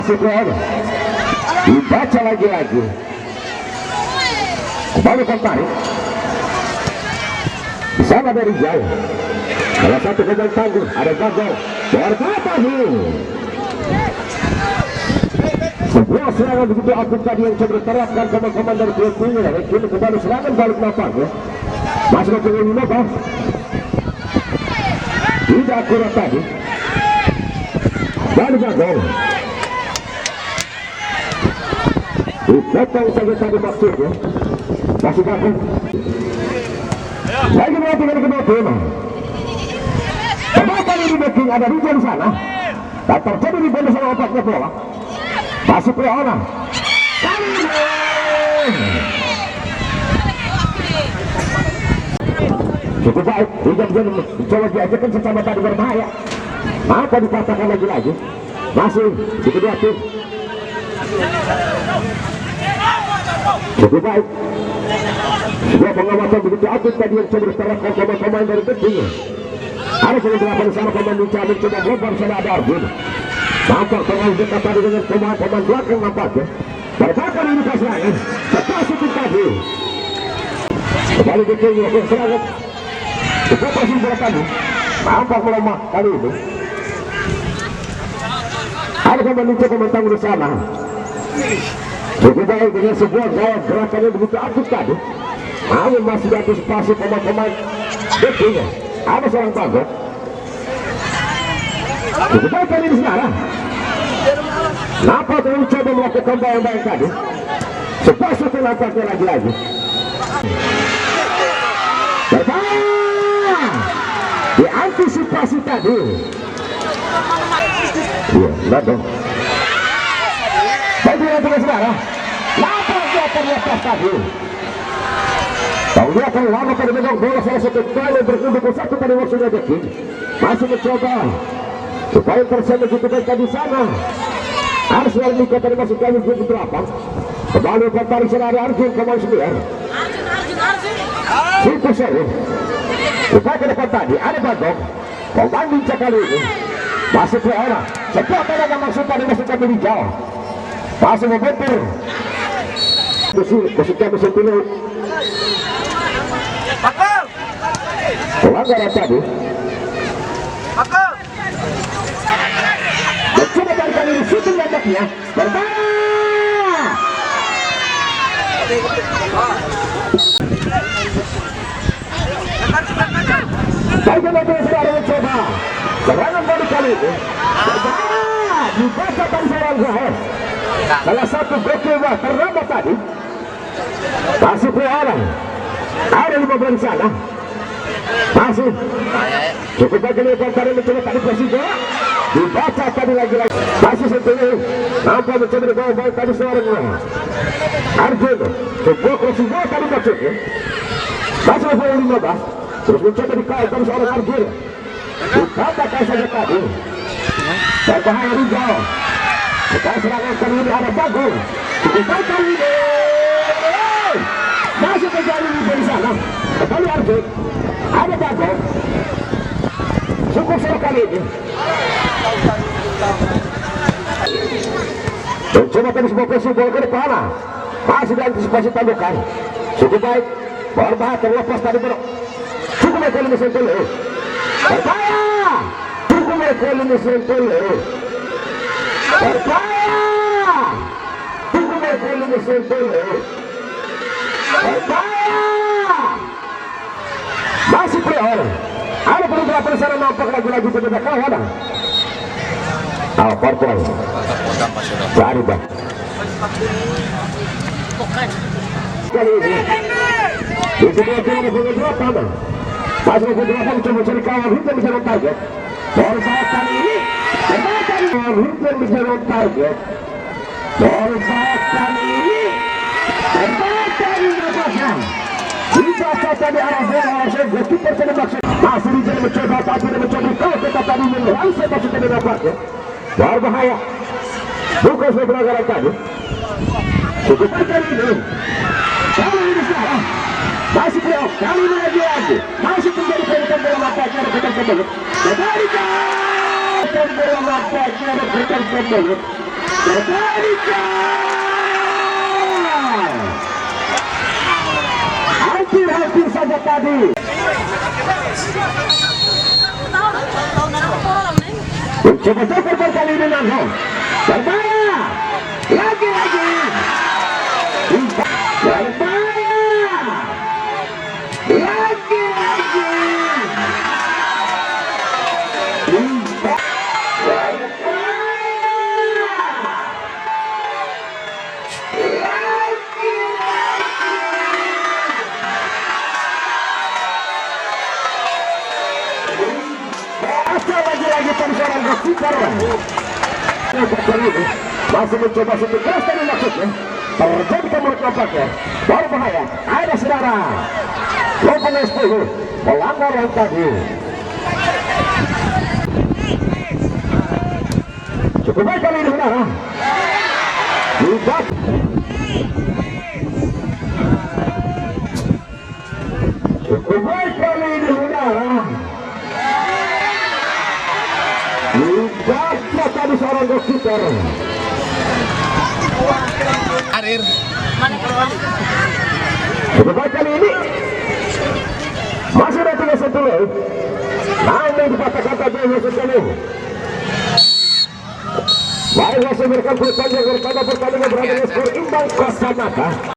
Sebenarnya dibaca lagi-lagi kembali tarik di sana dari jauh. Salah satu pemain tangguh ada gagal berkata nih sebuah serangan begitu aktif tadi yang coba diterapkan teman-teman dari dua tim. Kini kembali serangan balik nampaknya masih ke 15 tidak akurat tadi dan gagal dipotong saja tadi maksudnya masih gagal lagi melatih dari kedua tim. Kembali di backing ada Rizal di sana dan terjadi di bola sama otaknya bola masih Priona kali ini cukup baik. Rizal mencoba diajarkan sesama tadi berbahaya maka dipatahkan lagi-lagi masih di kedua tim. Cukup baik sebuah pengamatan begitu aktif tadi yang coba diterapkan pemain dari bentuknya. Ada beberapa di sana pemain dicabut coba berubah sana ada Arjun nampak pemain dekat tadi dengan pemain belakang nampaknya berbakan ini keserangan setelah itu tadi kembali bikin melakukan serangan cukup pasang bola tadi nampak melemah kali ini ada pemain mencoba mentang di sana. Cukup baik dengan sebuah gaya gerakan yang begitu aktif tadi namun masih diantisipasi pemain-pemain detiknya. Ada seorang tangguh cukup baik kali ini sekarang nampak mencoba melakukan bayang-bayang tadi sepas itu nampaknya lagi-lagi bertahan diantisipasi tadi iya, enggak dong baik dengan sekarang nampak dia terlepas tadi tahu dia akan lama pada megang bola salah satu kali berkumpul ke satu pada waktunya detik masih mencoba supaya tersebut begitu baik di sana harus lalu nikah tadi masuk kali 28 kembali tarik sana ada Arjun kembali 9 itu seri supaya ke depan tadi ada Bagong pemain lincah kali ini masih ke orang cepat tenaga maksud tadi masuk kami di jauh masih membentur maksudnya mesin dulu pelanggaran tadi mencoba dari kali ini shooting letaknya berbahaya baik nanti sudah ada mencoba serangan balik kali ini berbahaya dibaca dari seorang Zahir salah satu gokil terlambat tadi masih Priona ada 15 di sana masih cukup bagi lepas tadi mencoba tadi presiden dibaca tadi lagi-lagi masih sentini nampak mencoba di bawah baik tadi seorang Arjun sebuah presiden tadi maksudnya masih level 15 terus mencoba dikawal tadi seorang Arjun dikatakan saja tadi berbahaya Rizal sekarang serangan kali ini ada Bagong cukup baik kali ini masih terjadi di sana kembali Arjun ada Bagong cukup seru kali ini mencoba tadi sebuah presi bola ke depan masih diantisipasi tandukan cukup baik berbahaya terlepas tadi cukup baik kali ini sentuh berbahaya cukup baik kali ini sentuh berbahaya cukup baik kali ini sentuh berbahaya masih Priona ada beberapa di sana nampak lagi-lagi berbeda kawan parpol cari bang kali ini di kedua tim ada beberapa masih beberapa mencoba cari kawan Hinton bisa target baru saya kali ini Hinton bisa target baru saya kali ini bisa saja di arah bola goalkeeper sudah maksud masih Rizal mencoba tapi dia mencoba kau tetap tadi melangsung maksudnya didapatnya berbahaya bukan sebuah pelanggaran tadi cukup kali ini sekarang masih playoff kali ini lagi masih terjadi pelukan bola nampaknya ada pelukan pembelut kembalikan bola nampaknya ada pelukan pembelut Hampir saja tadi. Coba-coba kali ini Nando. Berbahaya. Lagi-lagi. Berbahaya. Lagi-lagi. Lagi-lagi seorang goalkeeper masih mencoba satu keras tadi maksudnya terjadi kemulut nampaknya berbahaya. Ada saudara Lopeng 10 melanggar yang tadi. Cukup baik kali ini saudara. Cukup baik kali ini saudara. Baca tadi seorang goalkeeper. Arir. Coba kali ini masih ada 3-1. Namun dikatakan tadi sekali. Baik, hasil mereka bertanding berada di skor imbang 0-0.